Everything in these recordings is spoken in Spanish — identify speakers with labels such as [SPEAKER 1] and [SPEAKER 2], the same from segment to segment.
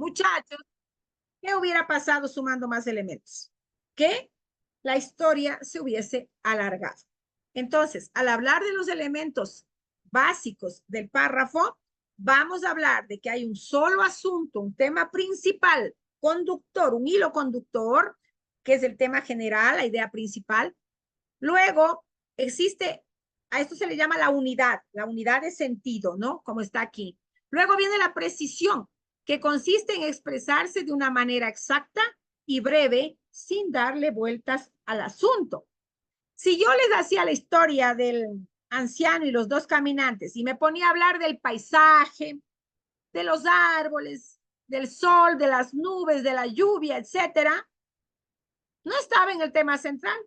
[SPEAKER 1] Muchachos, ¿qué hubiera pasado sumando más elementos? Que la historia se hubiese alargado. Entonces, al hablar de los elementos básicos del párrafo, vamos a hablar de que hay un solo asunto, un tema principal, conductor, un hilo conductor, que es el tema general, la idea principal. Luego existe, a esto se le llama la unidad de sentido, ¿no? Como está aquí. Luego viene la precisión, que consiste en expresarse de una manera exacta y breve sin darle vueltas al asunto. Si yo les hacía la historia del anciano y los dos caminantes y me ponía a hablar del paisaje, de los árboles, del sol, de las nubes, de la lluvia, etcétera, no estaba en el tema central,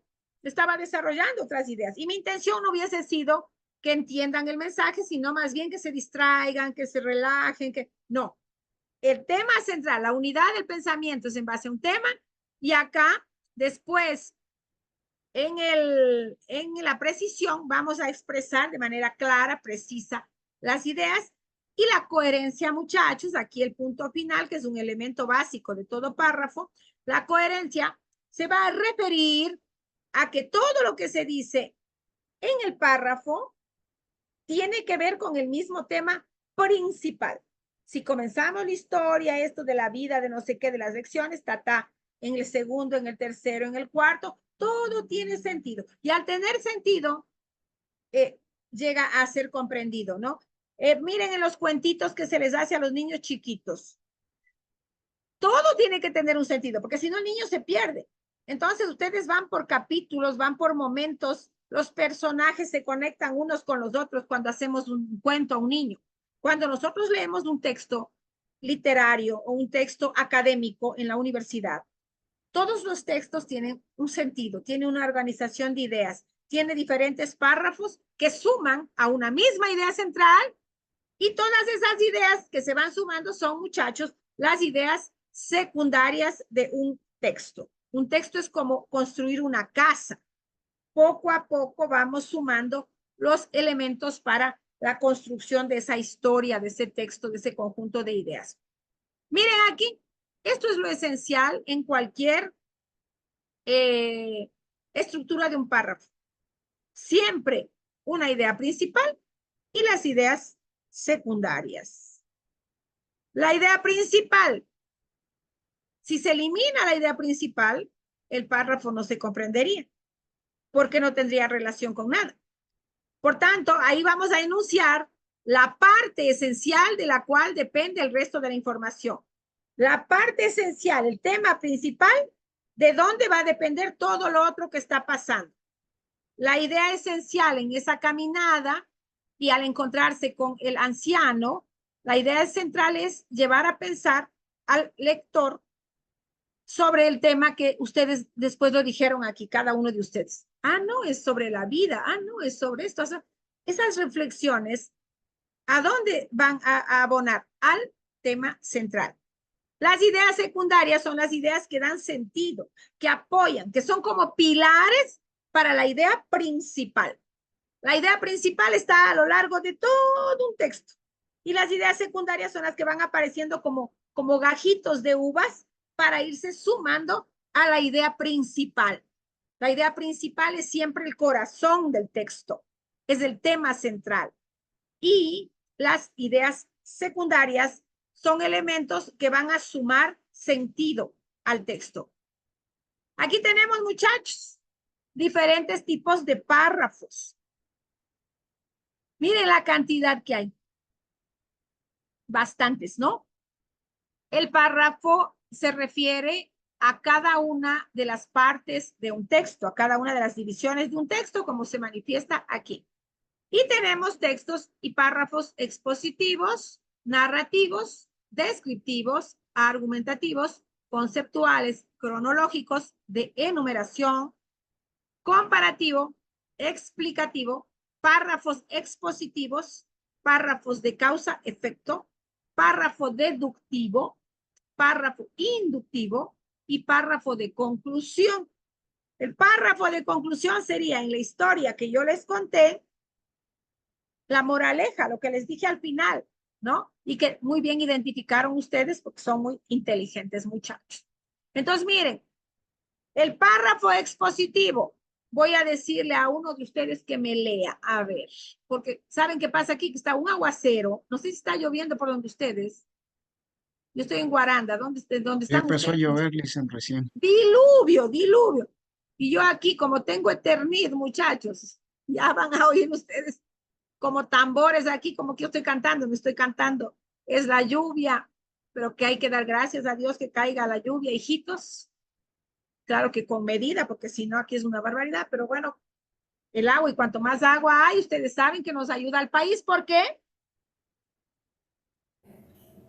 [SPEAKER 1] estaba desarrollando otras ideas. Y mi intención no hubiese sido que entiendan el mensaje, sino más bien que se distraigan, que se relajen, que no. El tema central, la unidad del pensamiento es en base a un tema y acá después en la precisión vamos a expresar de manera clara, precisa las ideas y la coherencia, muchachos, aquí el punto final, que es un elemento básico de todo párrafo, la coherencia se va a referir a que todo lo que se dice en el párrafo tiene que ver con el mismo tema principal. Si comenzamos la historia, esto de la vida, de no sé qué, de las lecciones, está en el segundo, en el tercero, en el cuarto, todo tiene sentido. Y al tener sentido, llega a ser comprendido, ¿no? Miren en los cuentitos que se les hace a los niños chiquitos. Todo tiene que tener un sentido, porque si no el niño se pierde. Entonces ustedes van por capítulos, van por momentos, los personajes se conectan unos con los otros cuando hacemos un cuento a un niño. Cuando nosotros leemos un texto literario o un texto académico en la universidad, todos los textos tienen un sentido, tienen una organización de ideas, tiene diferentes párrafos que suman a una misma idea central y todas esas ideas que se van sumando son, muchachos, las ideas secundarias de un texto. Un texto es como construir una casa. Poco a poco vamos sumando los elementos para la construcción de esa historia, de ese texto, de ese conjunto de ideas. Miren aquí, esto es lo esencial en cualquier estructura de un párrafo. Siempre una idea principal y las ideas secundarias. La idea principal. Si se elimina la idea principal, el párrafo no se comprendería, porque no tendría relación con nada. Por tanto, ahí vamos a enunciar la parte esencial de la cual depende el resto de la información. La parte esencial, el tema principal, de dónde va a depender todo lo otro que está pasando. La idea esencial en esa caminada y al encontrarse con el anciano, la idea central es llevar a pensar al lector sobre el tema que ustedes después lo dijeron aquí, cada uno de ustedes. Ah, no, es sobre la vida. Ah, no, es sobre esto. O sea, esas reflexiones, ¿a dónde van a abonar? Al tema central. Las ideas secundarias son las ideas que dan sentido, que apoyan, que son como pilares para la idea principal. La idea principal está a lo largo de todo un texto. Y las ideas secundarias son las que van apareciendo como gajitos de uvas para irse sumando a la idea principal. La idea principal es siempre el corazón del texto, es el tema central. Y las ideas secundarias son elementos que van a sumar sentido al texto. Aquí tenemos, muchachos, diferentes tipos de párrafos. Miren la cantidad que hay. Bastantes, ¿no? El párrafo se refiere a cada una de las partes de un texto, a cada una de las divisiones de un texto, como se manifiesta aquí. Y tenemos textos y párrafos expositivos, narrativos, descriptivos, argumentativos, conceptuales, cronológicos, de enumeración, comparativo, explicativo, párrafos expositivos, párrafos de causa-efecto, párrafo deductivo, párrafo inductivo y párrafo de conclusión. El párrafo de conclusión sería en la historia que yo les conté, la moraleja, lo que les dije al final, ¿no? y que muy bien identificaron ustedes porque son muy inteligentes muchachos. Entonces, miren, el párrafo expositivo. Voy a decirle a uno de ustedes que me lea, a ver, porque ¿saben qué pasa aquí? Que está un aguacero, no sé si está lloviendo por donde ustedes. Yo estoy en Guaranda, ¿dónde
[SPEAKER 2] Ya
[SPEAKER 1] están
[SPEAKER 2] empezó a
[SPEAKER 1] ustedes?
[SPEAKER 2] llover, dicen recién.
[SPEAKER 1] Diluvio, diluvio. Y yo aquí, como tengo eternid, muchachos, ya van a oír ustedes como tambores aquí, como que yo estoy cantando, me estoy cantando. Es la lluvia, pero que hay que dar gracias a Dios que caiga la lluvia, hijitos. Claro que con medida, porque si no, aquí es una barbaridad, pero bueno, el agua y cuanto más agua hay, ustedes saben que nos ayuda al país. ¿Por qué?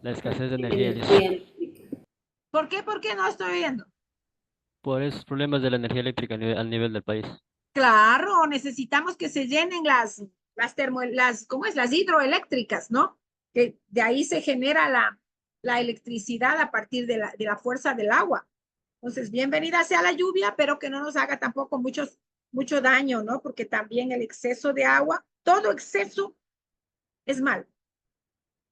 [SPEAKER 3] La escasez de energía
[SPEAKER 4] Energía
[SPEAKER 3] eléctrica.
[SPEAKER 4] eléctrica.
[SPEAKER 1] ¿Por qué? ¿Por qué no estoy viendo?
[SPEAKER 3] Por esos problemas de la energía eléctrica al nivel del país.
[SPEAKER 1] Claro, necesitamos que se llenen ¿cómo es? Las hidroeléctricas, ¿no? Que de ahí se genera la electricidad a partir de la fuerza del agua. Entonces, bienvenida sea la lluvia, pero que no nos haga tampoco mucho daño, ¿no? Porque también el exceso de agua, todo exceso es mal.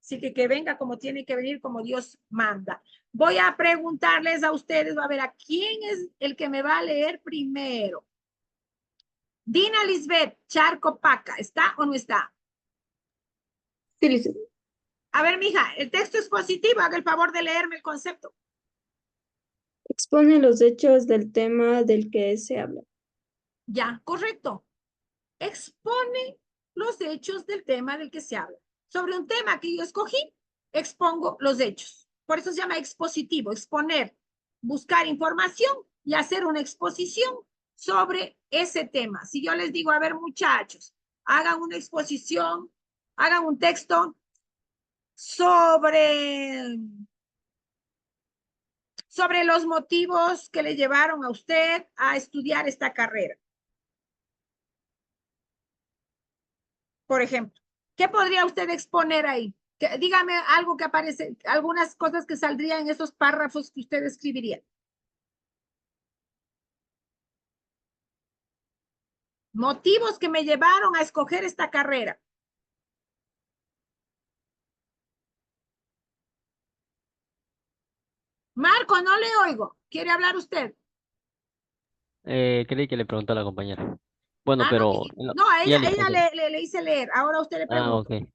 [SPEAKER 1] Así que venga como tiene que venir, como Dios manda. Voy a preguntarles a ustedes, a ver, ¿a quién es el que me va a leer primero? Dina Lisbeth Charco Paca, ¿está o no está?
[SPEAKER 4] Sí, listo.
[SPEAKER 1] A ver, mija, el texto es positivo, haga el favor de leerme el concepto.
[SPEAKER 4] Expone los hechos del tema del que se habla.
[SPEAKER 1] Ya, correcto. Expone los hechos del tema del que se habla. Sobre un tema que yo escogí, expongo los hechos. Por eso se llama expositivo, exponer, buscar información y hacer una exposición sobre ese tema. Si yo les digo, a ver, muchachos, hagan una exposición, hagan un texto sobre los motivos que le llevaron a usted a estudiar esta carrera. Por ejemplo, ¿qué podría usted exponer ahí? Dígame algo que aparece, algunas cosas que saldrían en esos párrafos que usted escribiría. Motivos que me llevaron a escoger esta carrera. Marco, no le oigo. ¿Quiere hablar usted?
[SPEAKER 3] Creí que le preguntó a la compañera. Bueno,
[SPEAKER 1] Ah, no,
[SPEAKER 3] pero
[SPEAKER 1] no, a
[SPEAKER 3] ya
[SPEAKER 1] ella
[SPEAKER 3] listo.
[SPEAKER 1] le hice leer. Ahora usted le
[SPEAKER 3] Ah,
[SPEAKER 1] pregunto.
[SPEAKER 3] ok.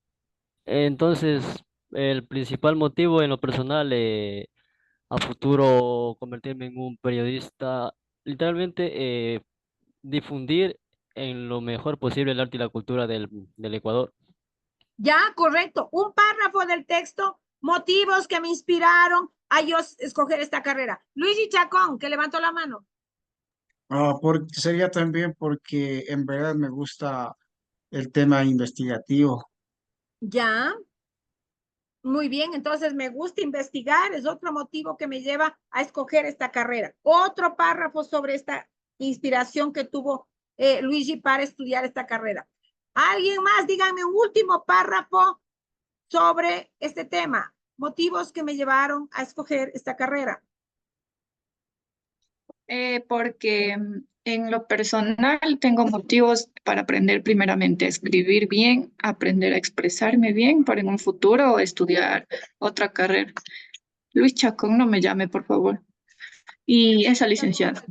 [SPEAKER 3] Entonces, el principal motivo en lo personal, a futuro convertirme en un periodista, literalmente difundir en lo mejor posible el arte y la cultura del Ecuador.
[SPEAKER 1] Ya, correcto. Un párrafo del texto, motivos que me inspiraron a yo escoger esta carrera. Luigi Chacón, que levantó la mano.
[SPEAKER 2] Sería también porque en verdad me gusta el tema investigativo.
[SPEAKER 1] Ya, muy bien. Entonces me gusta investigar, es otro motivo que me lleva a escoger esta carrera. Otro párrafo sobre esta inspiración que tuvo Luigi para estudiar esta carrera. ¿Alguien más? Díganme un último párrafo sobre este tema. Motivos que me llevaron a escoger esta carrera.
[SPEAKER 5] Porque en lo personal tengo motivos para aprender primeramente a escribir bien, aprender a expresarme bien para en un futuro estudiar otra carrera. Luis Chacón, no me llame, por favor. Y esa licenciada.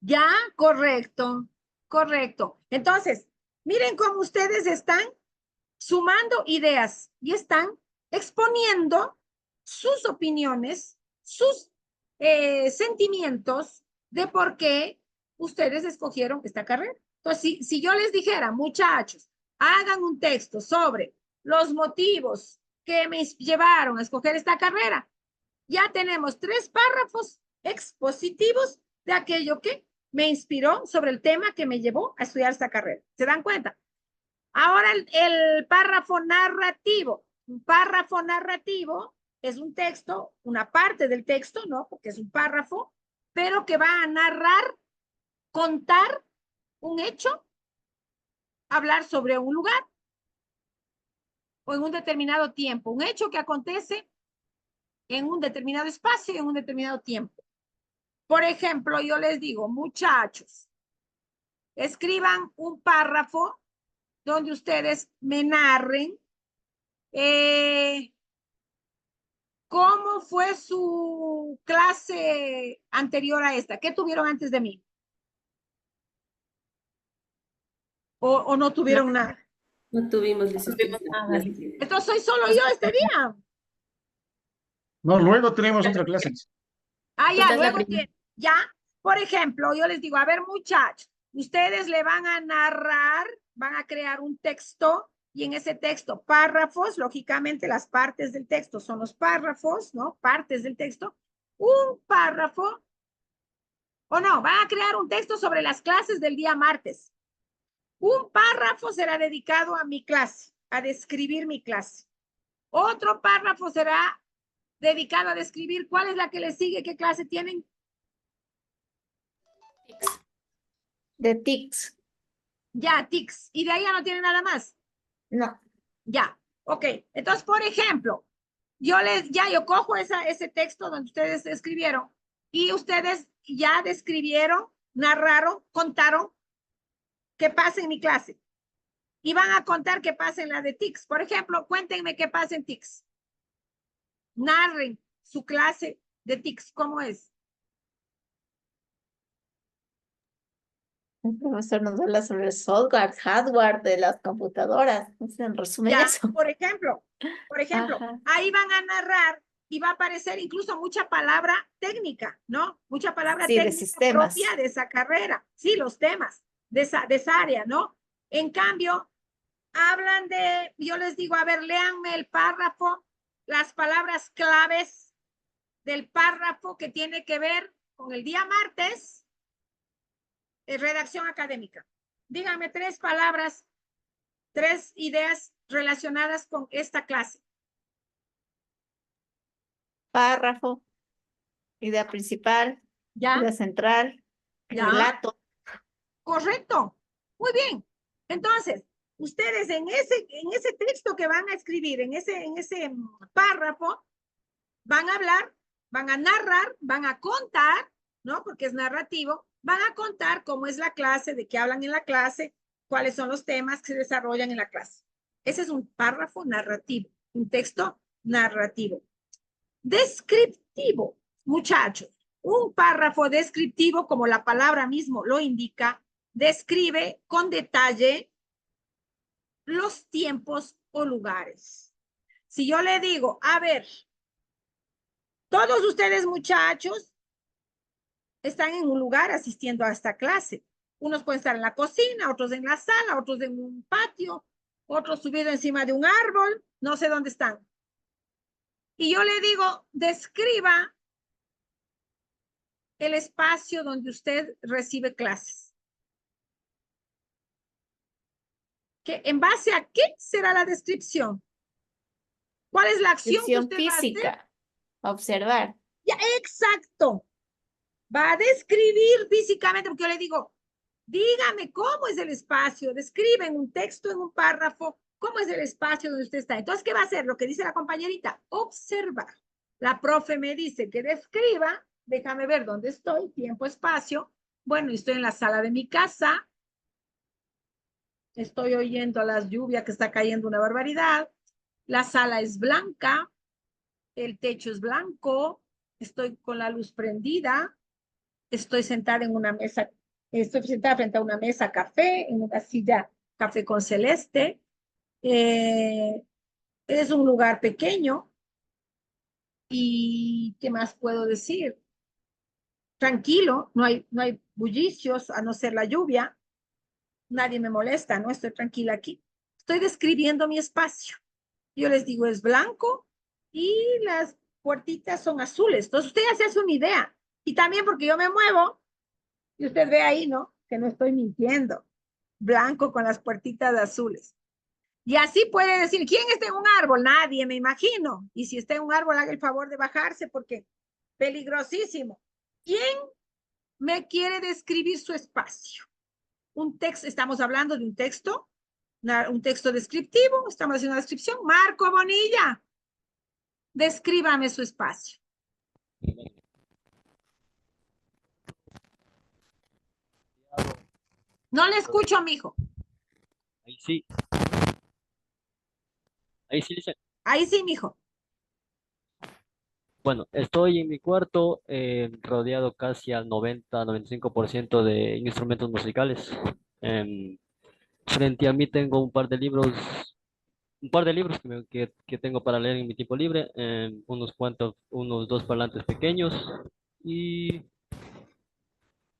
[SPEAKER 1] Ya, correcto, correcto. Entonces, miren cómo ustedes están sumando ideas y están exponiendo sus opiniones, sus sentimientos de por qué ustedes escogieron esta carrera. Entonces, si yo les dijera, muchachos, hagan un texto sobre los motivos que me llevaron a escoger esta carrera, ya tenemos 3 párrafos expositivos de aquello que me inspiró sobre el tema que me llevó a estudiar esta carrera. ¿Se dan cuenta? Ahora el párrafo narrativo. Un párrafo narrativo es un texto, una parte del texto, ¿no? Porque es un párrafo, pero que va a narrar, contar un hecho, hablar sobre un lugar o en un determinado tiempo. Un hecho que acontece en un determinado espacio y en un determinado tiempo. Por ejemplo, yo les digo, muchachos, escriban un párrafo donde ustedes me narren ¿cómo fue su clase anterior a esta? ¿Qué tuvieron antes de mí? ¿O no tuvieron nada?
[SPEAKER 6] No tuvimos licenciatura.
[SPEAKER 1] Entonces soy solo yo este día.
[SPEAKER 2] No, luego tenemos otra clase.
[SPEAKER 1] Ah,
[SPEAKER 6] Pues
[SPEAKER 1] ya,
[SPEAKER 6] das la
[SPEAKER 1] luego
[SPEAKER 6] primera.
[SPEAKER 1] ya. Por ejemplo, yo les digo, a ver, muchachos, ustedes le van a narrar, van a crear un texto y en ese texto, párrafos, lógicamente las partes del texto son los párrafos, ¿no? Partes del texto. Un párrafo, o no, van a crear un texto sobre las clases del día martes. Un párrafo será dedicado a mi clase, a describir mi clase. Otro párrafo será dedicado a describir cuál es la que le sigue, qué clase tienen.
[SPEAKER 7] De tics.
[SPEAKER 1] Ya, tics. Y de ahí ya no tienen nada más.
[SPEAKER 7] No.
[SPEAKER 1] Ya, ok. Entonces, por ejemplo, yo cojo ese texto donde ustedes escribieron y ustedes ya describieron, narraron, contaron qué pasa en mi clase. Y van a contar qué pasa en la de TICS. Por ejemplo, cuéntenme qué pasa en TICS. Narren su clase de TICS, ¿cómo es?
[SPEAKER 7] El profesor nos habla sobre el software, hardware de las computadoras. En resumen,
[SPEAKER 1] Ya,
[SPEAKER 7] eso.
[SPEAKER 1] por ejemplo,
[SPEAKER 7] Ajá.
[SPEAKER 1] ahí van a narrar y va a aparecer incluso mucha palabra técnica, ¿no? Mucha palabra
[SPEAKER 7] Sí, de
[SPEAKER 1] técnica
[SPEAKER 7] sistemas.
[SPEAKER 1] propia de esa carrera. Sí, los temas de esa área, ¿no? En cambio, hablan yo les digo, a ver, léanme el párrafo, las palabras claves del párrafo que tiene que ver con el día martes, redacción académica. Díganme 3 palabras, 3 ideas relacionadas con esta clase.
[SPEAKER 7] Párrafo, idea principal,
[SPEAKER 1] ¿Ya?
[SPEAKER 7] idea central,
[SPEAKER 1] ¿Ya?
[SPEAKER 7] relato.
[SPEAKER 1] Correcto. Muy bien. Entonces, ustedes en ese texto que van a escribir, en ese párrafo, van a hablar, van a narrar, van a contar, ¿no? Porque es narrativo, van a contar cómo es la clase, de qué hablan en la clase, cuáles son los temas que se desarrollan en la clase. Ese es un párrafo narrativo, un texto narrativo. Descriptivo, muchachos. Un párrafo descriptivo, como la palabra mismo lo indica, describe con detalle los tiempos o lugares. Si yo le digo, a ver, todos ustedes muchachos están en un lugar asistiendo a esta clase. Unos pueden estar en la cocina, otros en la sala, otros en un patio, otros subidos encima de un árbol, no sé dónde están. Y yo le digo, describa el espacio donde usted recibe clases. ¿Que en base a qué será la descripción? ¿Cuál es la acción que
[SPEAKER 7] Descripción
[SPEAKER 1] usted va a hacer?
[SPEAKER 7] física. Observar.
[SPEAKER 1] Ya, exacto. Va a describir físicamente, porque yo le digo, dígame cómo es el espacio, describe en un texto, en un párrafo, cómo es el espacio donde usted está. Entonces, ¿qué va a hacer? Lo que dice la compañerita, observar. La profe me dice que describa, déjame ver dónde estoy, tiempo, espacio. Bueno, estoy en la sala de mi casa, estoy oyendo a las lluvias que está cayendo una barbaridad, la sala es blanca, el techo es blanco, estoy con la luz prendida, estoy sentada en una mesa, estoy sentada frente a una mesa café, en una silla café con celeste. Es un lugar pequeño. ¿Y qué más puedo decir? Tranquilo, no hay bullicios, a no ser la lluvia. Nadie me molesta, ¿no? Estoy tranquila aquí. Estoy describiendo mi espacio. Yo les digo, es blanco y las puertitas son azules. Entonces, usted ya se hace una idea. Y también porque yo me muevo, y usted ve ahí, ¿no? Que no estoy mintiendo. Blanco con las puertitas azules. Y así puede decir, ¿quién está en un árbol? Nadie, me imagino. Y si está en un árbol, haga el favor de bajarse porque peligrosísimo. ¿Quién me quiere describir su espacio? Un texto, estamos hablando de un texto descriptivo, estamos haciendo una descripción. Marco Bonilla, descríbame su espacio. No le escucho, mijo.
[SPEAKER 3] Ahí sí. Ahí sí, dice.
[SPEAKER 1] Ahí sí, mijo.
[SPEAKER 3] Bueno, estoy en mi cuarto rodeado casi al 90-95% de instrumentos musicales. Em, Frente a mí tengo un par de libros que tengo para leer en mi tiempo libre, unos dos parlantes pequeños y,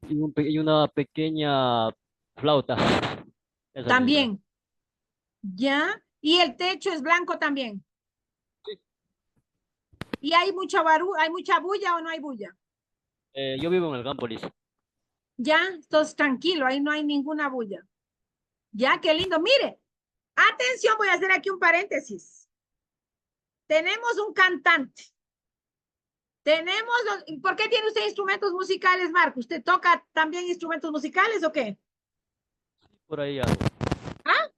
[SPEAKER 3] y una pequeña flauta. Eso necesito.
[SPEAKER 1] También, ¿ya? Y el techo es blanco también. ¿Y hay hay mucha bulla o no hay bulla?
[SPEAKER 3] Yo vivo en el campo, Liz.
[SPEAKER 1] Ya, entonces tranquilo, ahí no hay ninguna bulla. Ya, qué lindo. Mire, atención, voy a hacer aquí un paréntesis. Tenemos un cantante. ¿Por qué tiene usted instrumentos musicales, Marco? ¿Usted toca también instrumentos musicales o qué?
[SPEAKER 3] Por ahí algo.
[SPEAKER 1] ¿Ah?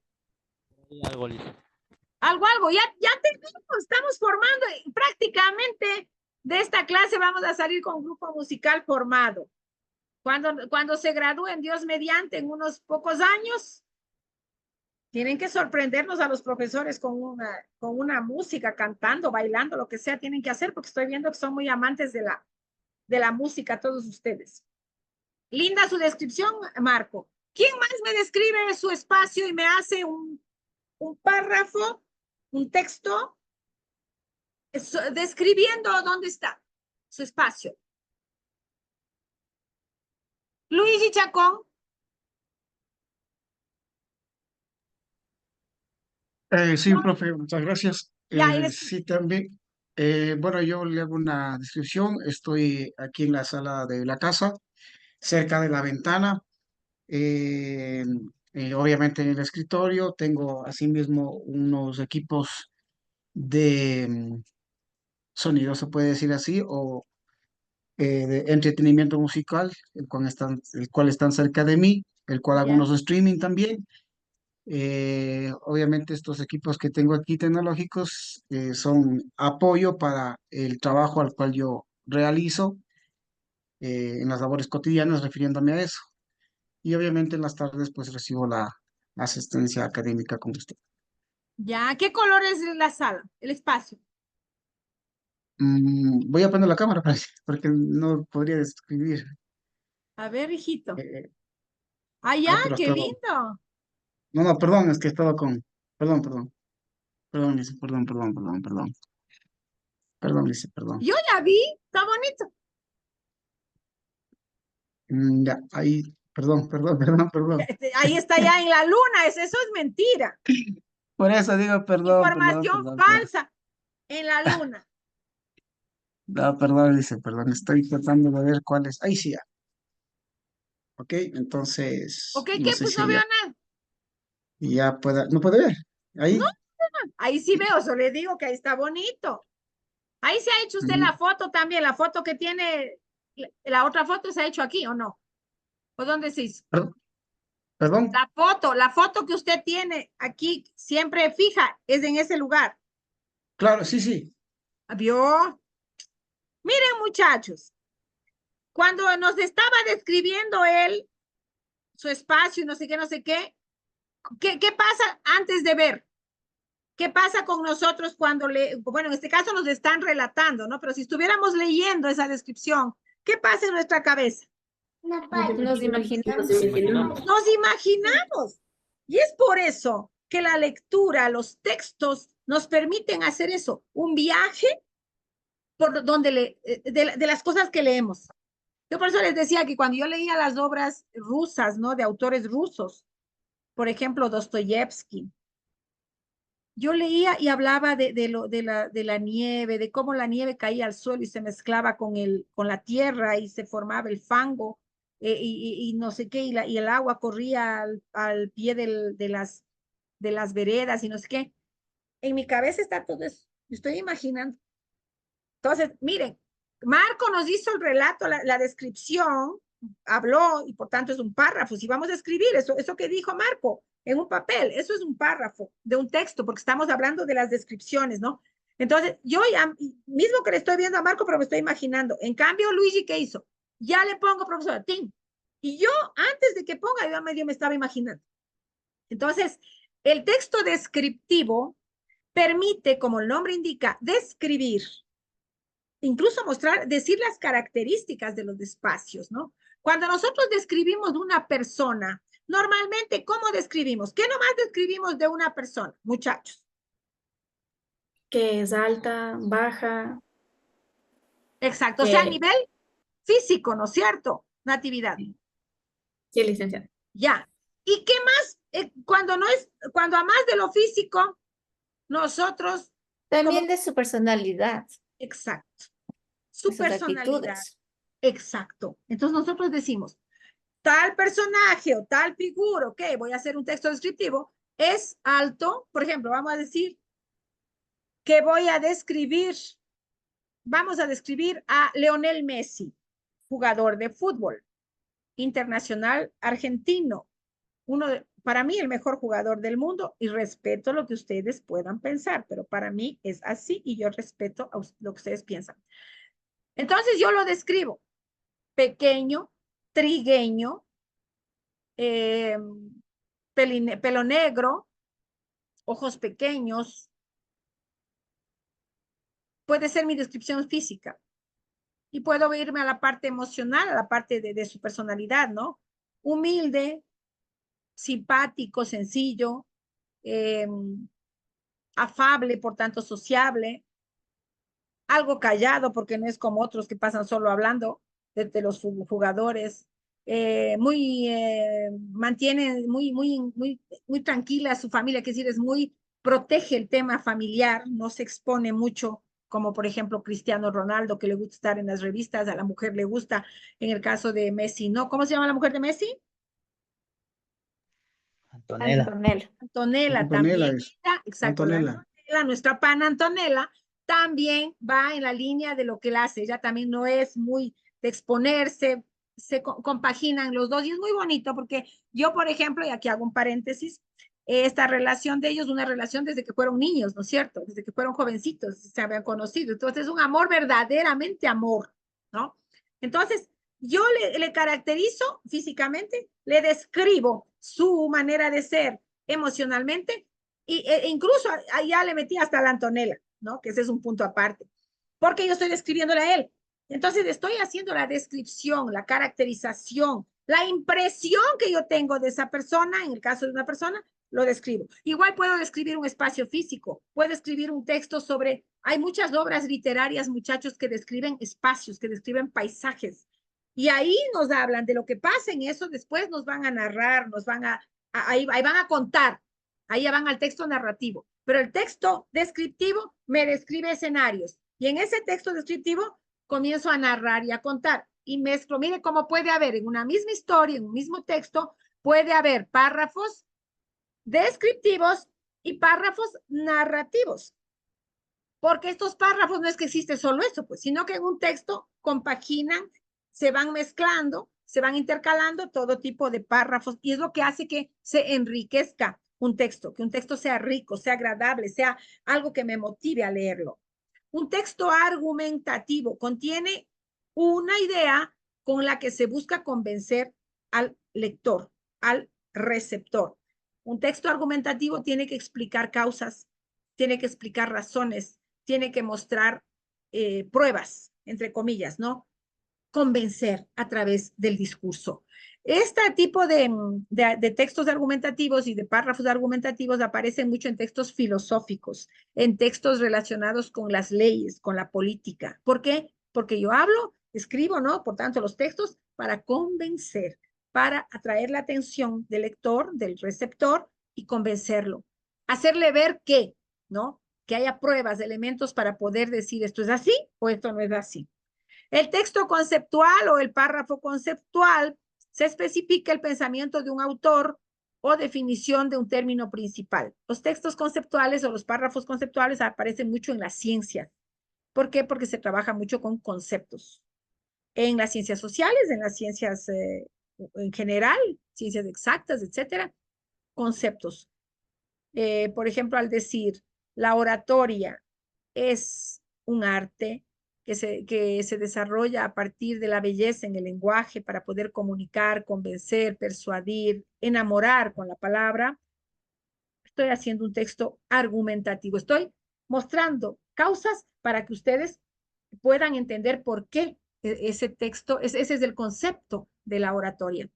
[SPEAKER 3] Por ahí algo, Liz.
[SPEAKER 1] Algo, ya tenemos, estamos formando y prácticamente de esta clase vamos a salir con un grupo musical formado. Cuando se gradúen, Dios mediante, en unos pocos años, tienen que sorprendernos a los profesores con una música, cantando, bailando, lo que sea, tienen que hacer, porque estoy viendo que son muy amantes de la música, todos ustedes. Linda su descripción, Marco. ¿Quién más me describe su espacio y me hace un párrafo, un texto, describiendo dónde está su espacio? Luigi Chacón.
[SPEAKER 2] Sí, profe, muchas gracias.
[SPEAKER 1] Ya, él es,
[SPEAKER 2] Sí, también. Bueno, yo le hago una descripción. Estoy aquí en la sala de la casa, cerca de la ventana. Eh, Obviamente en el escritorio tengo asimismo unos equipos de sonido, se puede decir así, o de entretenimiento musical, el cual están cerca de mí, el cual hago
[SPEAKER 1] ya,
[SPEAKER 2] unos streaming también. Obviamente estos equipos que tengo aquí tecnológicos son apoyo para el trabajo al cual yo realizo en las labores cotidianas, refiriéndome a eso. Y obviamente en las tardes pues recibo la asistencia académica con usted.
[SPEAKER 1] ya. ¿Qué color es la sala, el espacio?
[SPEAKER 2] Voy a poner la cámara porque no podría describir.
[SPEAKER 1] A ver, hijito.
[SPEAKER 2] Eh,
[SPEAKER 1] Ah, ya,
[SPEAKER 2] pero
[SPEAKER 1] qué
[SPEAKER 2] estaba...
[SPEAKER 1] lindo.
[SPEAKER 2] No, no, perdón, es que estaba con... Perdón, perdón, Lisa, perdón, Lisa, perdón.
[SPEAKER 1] Yo ya vi, está bonito.
[SPEAKER 2] Ya, ahí, perdón.
[SPEAKER 1] Ahí está ya en la luna, eso es mentira.
[SPEAKER 2] Por eso digo
[SPEAKER 1] Información falsa en la luna.
[SPEAKER 2] No, perdón, dice, perdón, estoy tratando de ver cuál es. Ahí sí, ya. Ok, entonces,
[SPEAKER 1] ¿Ok?
[SPEAKER 2] no
[SPEAKER 1] ¿Qué?
[SPEAKER 2] sé
[SPEAKER 1] Pues no
[SPEAKER 2] si
[SPEAKER 1] veo
[SPEAKER 2] ya,
[SPEAKER 1] nada.
[SPEAKER 2] ya pueda, no puede ver.
[SPEAKER 1] No,
[SPEAKER 2] Ahí,
[SPEAKER 1] ahí sí veo, solo le digo que ahí está bonito. Ahí se ha hecho usted
[SPEAKER 2] mm,
[SPEAKER 1] la foto también, la foto que tiene, la otra foto se ha hecho aquí, ¿o no? ¿O dónde se hizo?
[SPEAKER 2] perdón, perdón.
[SPEAKER 1] La foto que usted tiene aquí, siempre fija, es en ese lugar.
[SPEAKER 2] Claro, sí, sí.
[SPEAKER 1] ¿Vio? Miren, muchachos, cuando nos estaba describiendo él su espacio y no sé qué, ¿qué pasa antes de ver? ¿Qué pasa con nosotros cuando bueno, en este caso nos están relatando, ¿no? Pero si estuviéramos leyendo esa descripción, ¿qué pasa en nuestra cabeza?
[SPEAKER 4] Nos
[SPEAKER 6] Nos
[SPEAKER 4] imaginamos.
[SPEAKER 6] imaginamos.
[SPEAKER 1] Nos imaginamos. Y es por eso que la lectura, los textos nos permiten hacer eso, un viaje por donde de las cosas que leemos. Yo por eso les decía que cuando yo leía las obras rusas, ¿no? De autores rusos, por ejemplo, Dostoyevsky, yo leía y hablaba de la nieve, de cómo la nieve caía al suelo y se mezclaba con la tierra y se formaba el fango y no sé qué, y el agua corría al pie de las veredas y no sé qué. En mi cabeza está todo eso. Estoy imaginando. Entonces, miren, Marco nos hizo el relato, la descripción, habló y por tanto es un párrafo. Si vamos a escribir eso que dijo Marco en un papel, eso es un párrafo de un texto, porque estamos hablando de las descripciones, ¿no? Entonces, yo ya, mismo que le estoy viendo a Marco, pero me estoy imaginando. En cambio, Luigi, ¿qué hizo? Ya le pongo profesora Tim. Y yo, antes de que ponga, yo medio me estaba imaginando. Entonces, el texto descriptivo permite, como el nombre indica, describir incluso decir las características de los espacios, ¿no? Cuando nosotros describimos una persona, normalmente, ¿cómo describimos? ¿Qué nomás describimos de una persona, muchachos?
[SPEAKER 6] Que es alta, baja,
[SPEAKER 1] Exacto, o sea, a
[SPEAKER 6] que...
[SPEAKER 1] nivel físico, ¿no es cierto? Natividad.
[SPEAKER 6] Sí, licenciada.
[SPEAKER 1] Ya. ¿Y qué más? Cuando a más de lo físico, nosotros,
[SPEAKER 7] También
[SPEAKER 1] como,
[SPEAKER 7] de su personalidad,
[SPEAKER 1] exacto,
[SPEAKER 7] de
[SPEAKER 1] su
[SPEAKER 7] sus
[SPEAKER 1] personalidad,
[SPEAKER 7] actitudes.
[SPEAKER 1] exacto. Entonces nosotros decimos, tal personaje o tal figura, ok, voy a hacer un texto descriptivo, es alto, por ejemplo, vamos a decir que vamos a describir a Lionel Messi, jugador de fútbol internacional argentino, para mí el mejor jugador del mundo, y respeto lo que ustedes puedan pensar, pero para mí es así y yo respeto lo que ustedes piensan. Entonces yo lo describo pequeño, trigueño, eh, pelo negro, ojos pequeños, puede ser mi descripción física. Y puedo irme a la parte emocional, a la parte de su personalidad, ¿no? Humilde, simpático, sencillo, eh, afable, por tanto sociable, algo callado porque no es como otros que pasan solo hablando de los jugadores. Mantiene muy tranquila a su familia, que decir, protege el tema familiar, no se expone mucho, como por ejemplo Cristiano Ronaldo, que le gusta estar en las revistas, a la mujer le gusta, en el caso de Messi, ¿no? ¿Cómo se llama la mujer de Messi?
[SPEAKER 8] Antonella.
[SPEAKER 7] Antonella.
[SPEAKER 1] Antonella
[SPEAKER 2] Antonella
[SPEAKER 1] también,
[SPEAKER 2] es.
[SPEAKER 1] exacto,
[SPEAKER 2] Antonella.
[SPEAKER 1] nuestra pana Antonella, también va en la línea de lo que él hace. Ella también no es muy de exponerse, compaginan los dos y es muy bonito porque yo, por ejemplo, y aquí hago un paréntesis, esta relación de ellos, una relación desde que fueron niños, ¿no es cierto? Desde que fueron jovencitos, se habían conocido. Entonces, es un amor verdaderamente amor, ¿no? Entonces, yo le caracterizo físicamente, le describo su manera de ser emocionalmente incluso allá le metí hasta la Antonella, ¿no? Que ese es un punto aparte, porque yo estoy describiéndole a él. Entonces estoy haciendo la descripción, la caracterización, la impresión que yo tengo de esa persona, en el caso de una persona, lo describo. Igual puedo describir un espacio físico, puedo escribir un texto hay muchas obras literarias, muchachos, que describen espacios, que describen paisajes. Y ahí nos hablan de lo que pasa en eso, después nos van a narrar, ahí van a contar, ahí ya van al texto narrativo. Pero el texto descriptivo me describe escenarios. Y en ese texto descriptivo comienzo a narrar y a contar. Y mezclo, mire cómo puede haber en una misma historia, en un mismo texto, puede haber párrafos descriptivos y párrafos narrativos. Porque estos párrafos no es que existe solo eso, pues, sino que en un texto compaginan, se van mezclando, se van intercalando todo tipo de párrafos y es lo que hace que se enriquezca un texto, que un texto sea rico, sea agradable, sea algo que me motive a leerlo. Un texto argumentativo contiene una idea con la que se busca convencer al lector, al receptor. Un texto argumentativo tiene que explicar causas, tiene que explicar razones, tiene que mostrar pruebas, entre comillas, ¿no? Convencer a través del discurso. Este tipo de textos argumentativos y de párrafos argumentativos aparecen mucho en textos filosóficos, en textos relacionados con las leyes, con la política. ¿Por qué? Porque yo hablo, escribo, ¿no? Por tanto, los textos para convencer, para atraer la atención del lector, del receptor y convencerlo. Hacerle ver que, ¿no? Que haya pruebas, elementos para poder decir esto es así o esto no es así. El texto conceptual o el párrafo conceptual se especifica el pensamiento de un autor o definición de un término principal. Los textos conceptuales o los párrafos conceptuales aparecen mucho en la ciencia. ¿Por qué? Porque se trabaja mucho con conceptos. En las ciencias sociales, en las ciencias en general, ciencias exactas, etcétera, conceptos. Por ejemplo, al decir la oratoria es un arte que se desarrolla a partir de la belleza en el lenguaje para poder comunicar, convencer, persuadir, enamorar con la palabra. Estoy haciendo un texto argumentativo. Estoy mostrando causas para que ustedes puedan entender por qué ese texto, ese es el concepto de la oratoria.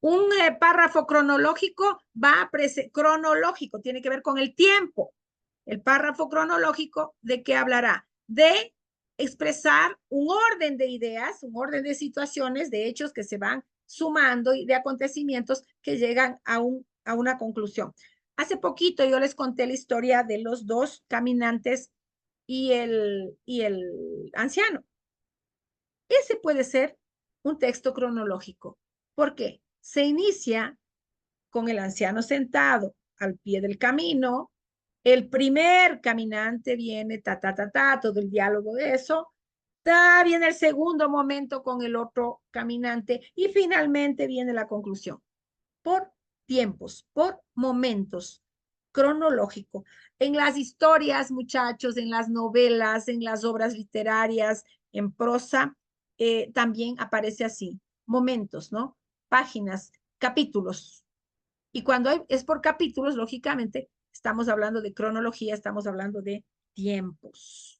[SPEAKER 1] Un párrafo cronológico cronológico, tiene que ver con el tiempo. El párrafo cronológico, ¿de qué hablará? De expresar un orden de ideas, un orden de situaciones, de hechos que se van sumando y de acontecimientos que llegan a una conclusión. Hace poquito yo les conté la historia de los dos caminantes y el anciano. Ese puede ser un texto cronológico. ¿Por qué? Se inicia con el anciano sentado al pie del camino. El primer caminante viene, todo el diálogo de eso. Viene el segundo momento con el otro caminante y finalmente viene la conclusión. Por tiempos, por momentos, cronológico. En las historias, muchachos, en las novelas, en las obras literarias, en prosa, también aparece así, momentos, ¿no? Páginas, capítulos. Y cuando es por capítulos, lógicamente, estamos hablando de cronología, estamos hablando de tiempos.